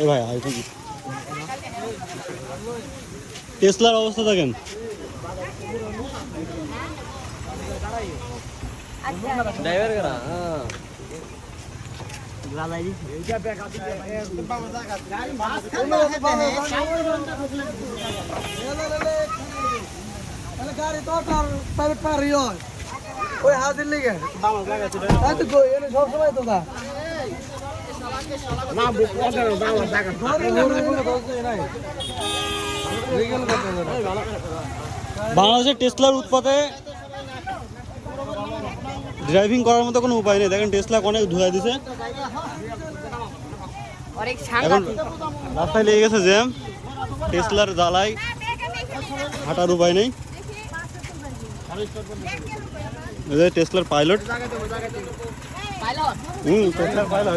এ ভাই আইফোন টেসলার অবস্থা দেখেন। ড্রাইভার করা গাড়ি তো প্রাইভেট পারি হয় ওই হাজির লিগে তাই তো কই এনে সব সময় তো দা না বুক করে দাও টাকা ধরে কোনো দোষ নাই রিগেল করতে বাংলাদেশের টেসলার উৎপাতে ড্রাইভিং করার মতো কোনো উপায় নেই। দেখেন টেসলা অনেক ধুয়ে দিছে, এখন রাস্তায় লেগে গেছে জ্যাম। টেসলার জ্বালায় হাঁটার উপায় নেই। টেসলার পাইলট টেসলার পাইলট